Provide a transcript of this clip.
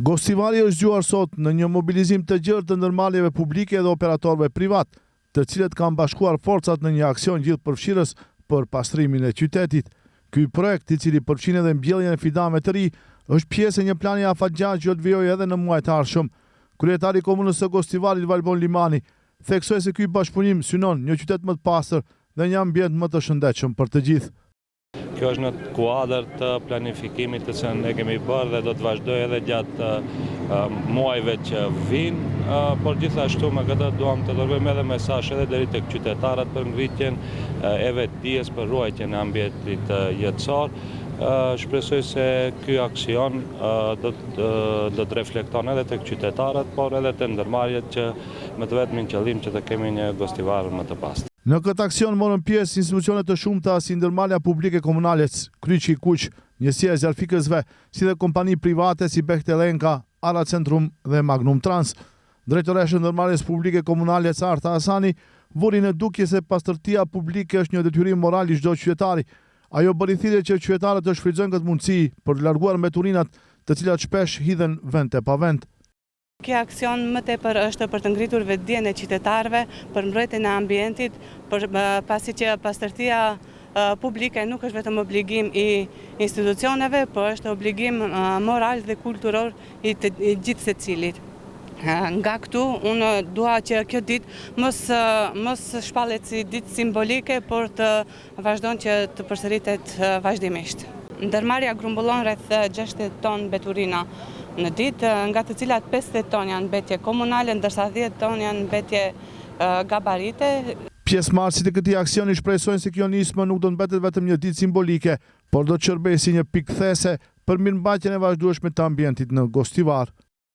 Gostivari është zgjuar sot në një mobilizim të gjerë të ndërmarrjeve publike dhe operatorëve privat, të cilët kanë bashkuar forcat në një aksion gjithëpërfshirës për pastrimin e qytetit. Ky projekt, i cili përfshin edhe mbjelljen e fidane të ri, është pjesë e një plani afatgjatë që do të vijojë edhe në muajt e ardhshëm. Kryetari i komunës së Gostivarit, Valbon Limani, theksoi se ky bashkëpunim synon një qytet më të pastër dhe një ambient më të shëndetshëm për të gjithë. Kjo është në kuadër të planifikimit të cilën ne kemi bërë dhe do të vazhdojë edhe gjatë muajve që vijnë, por gjithashtu me këtë duam të dërgojmë edhe mesazh edhe deri tek qytetarët për ngritjen e vetdijes, për ruajtjen e ambientit jetësor. Shpresoj se ky aksion do të reflekton edhe tek qytetarët, por edhe te ndërmarrjet që me të vetmin qëllim që të kemi një Gostivar më të pastër. Në këtë aksion morën pjesë institucione të shumta si ndërmarrja publike komunale Kryqi i Kuq, njësia e zjarfikësve, si dhe kompani private si Behtelenka, Ara Centrum dhe Magnum Trans. Drejtoreshja e ndërmarrjes publike komunale Arta Hasani vuri në dukje se pastërtia publike është një detyrim moral i çdo qytetari. Ajo bëri thirrje që qytetarët të shfrytëzojnë këtë mundësi për të larguar mbeturinat, të cilat shpesh hidhen vend e pa vend. Kjo aksion më tepër është për të ngritur vetdijen e qytetarëve, për mbrojtjen e ambientit, pasi që pastërtia publike nuk është vetëm obligim i institucioneve, por është obligim moral dhe kulturor i gjithë secilit. Nga këtu, unë dua që kjo ditë mos shpallet si ditë simbolike, por të vazhdon që të përsëritet vazhdimisht. Ndërmarrja grumbullon rreth 60 ton beturina në ditë, nga të cilat 50 ton janë mbetje komunale, ndërsa 10 ton janë mbetje gabarite. Pjesëmarrësit e këtij aksioni shpresojnë se kjo nismë nuk do të mbetet vetëm një ditë simbolike, por do të shërbejë si një pikë these për mirëmbajtjen e vazhdueshme të ambientit në Gostivar.